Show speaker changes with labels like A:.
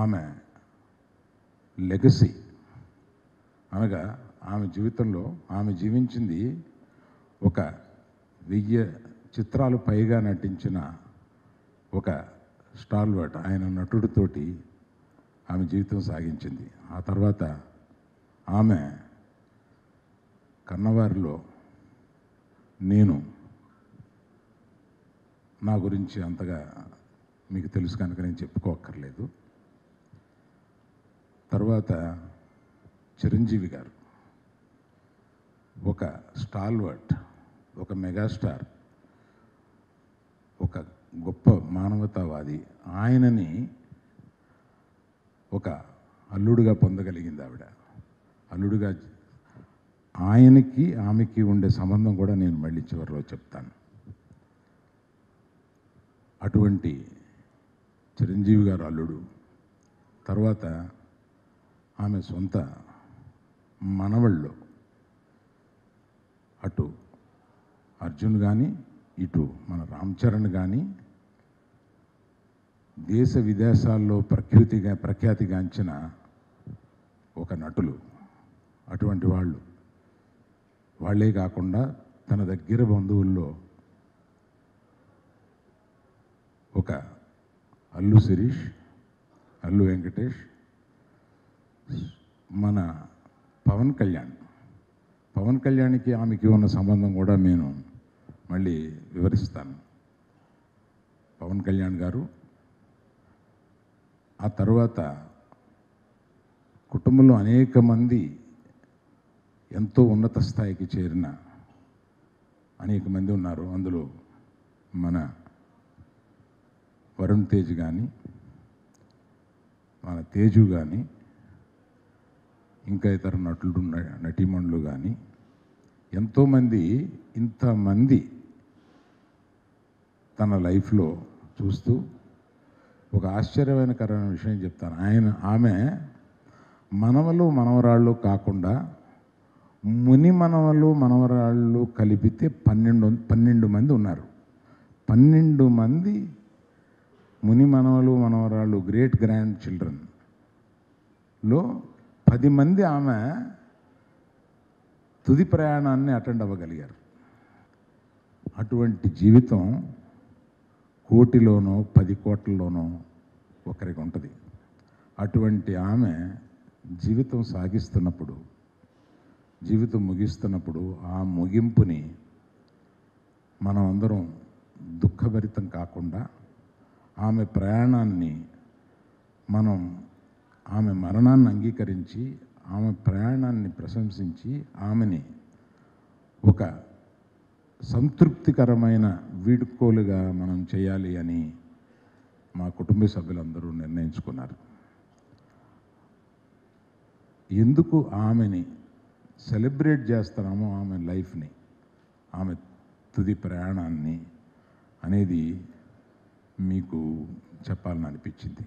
A: ఆమె లెగసీ అనగా ఆమె జీవితంలో ఆమె జీవించింది ఒక 1000 చిత్రాలు పైగా నటించిన ఒక స్టాల్వర్ట్ ఆయన నటుడితోటి ఆమె జీవితం సాగించింది. ఆ తర్వాత ఆమె కన్నవారిలో నేను నా గురించి అంతగా మీకు తెలుసు కనుక నేను చెప్పుకోక్కర్లేదు. తర్వాత చిరంజీవి గారు ఒక స్టాల్వర్ట్, ఒక మెగాస్టార్, ఒక గొప్ప మానవతావాది. ఆయనని ఒక అల్లుడుగా పొందగలిగింది ఆవిడ. అల్లుడుగా ఆయనకి ఆమెకి ఉండే సంబంధం కూడా నేను మళ్ళీ చివరిలో చెప్తాను. అటువంటి చిరంజీవి గారు అల్లుడు. తర్వాత ఆమె సొంత మనవళ్ళు, అటు అర్జున్ కానీ ఇటు మన రామ్ చరణ్ కానీ దేశ విదేశాల్లో ప్రఖ్యాతిగాంచిన ఒక నటులు. అటువంటి వాళ్ళే కాకుండా తన దగ్గర బంధువుల్లో ఒక అల్లు శిరీష్, అల్లు వెంకటేష్, మన పవన్ కళ్యాణ్కి ఆమెకి ఉన్న సంబంధం కూడా నేను మళ్ళీ వివరిస్తాను. పవన్ కళ్యాణ్ గారు ఆ తర్వాత కుటుంబంలో అనేక మంది ఎంతో ఉన్నత స్థాయికి చేరిన అనేక మంది ఉన్నారు. అందులో మన వరుణ్ తేజ్ కానీ, మన తేజు కానీ, ఇంకా ఇతర నటీమణులు కానీ ఎంతోమంది, ఇంతమంది తన లైఫ్లో చూస్తూ ఒక ఆశ్చర్యకరమైన విషయం చెప్తాను. ఆమె మనవలు మనవరాళ్ళు కాకుండా ముని మనవలు మనవరాళ్ళు కలిపితే 12 మంది ఉన్నారు. 12 మంది ముని మనవలు మనవరాళ్ళు, గ్రేట్ గ్రాండ్ చిల్డ్రన్లో 10 మంది ఆమె తుది ప్రయాణాన్ని అటెండ్ అవ్వగలిగారు. అటువంటి జీవితం కోటిలోనో 10 కోట్లలోనో ఒకరికి ఉంటుంది. అటువంటి ఆమె జీవితం సాగిస్తున్నప్పుడు, జీవితం ముగిస్తున్నప్పుడు ఆ ముగింపుని మనం అందరం దుఃఖభరితం కాకుండా ఆమె ప్రయాణాన్ని మనం, ఆమె మరణాన్ని అంగీకరించి ఆమె ప్రయాణాన్ని ప్రశంసించి ఆమెని ఒక సంతృప్తికరమైన వీడ్కోలుగా మనం చేయాలి అని మా కుటుంబ సభ్యులందరూ నిర్ణయించుకున్నారు. ఎందుకు ఆమెని సెలబ్రేట్ చేస్తున్నామో ఆమె లైఫ్ని, ఆమె తుది ప్రయాణాన్ని అనేది మీకు చెప్పాలని అనిపించింది.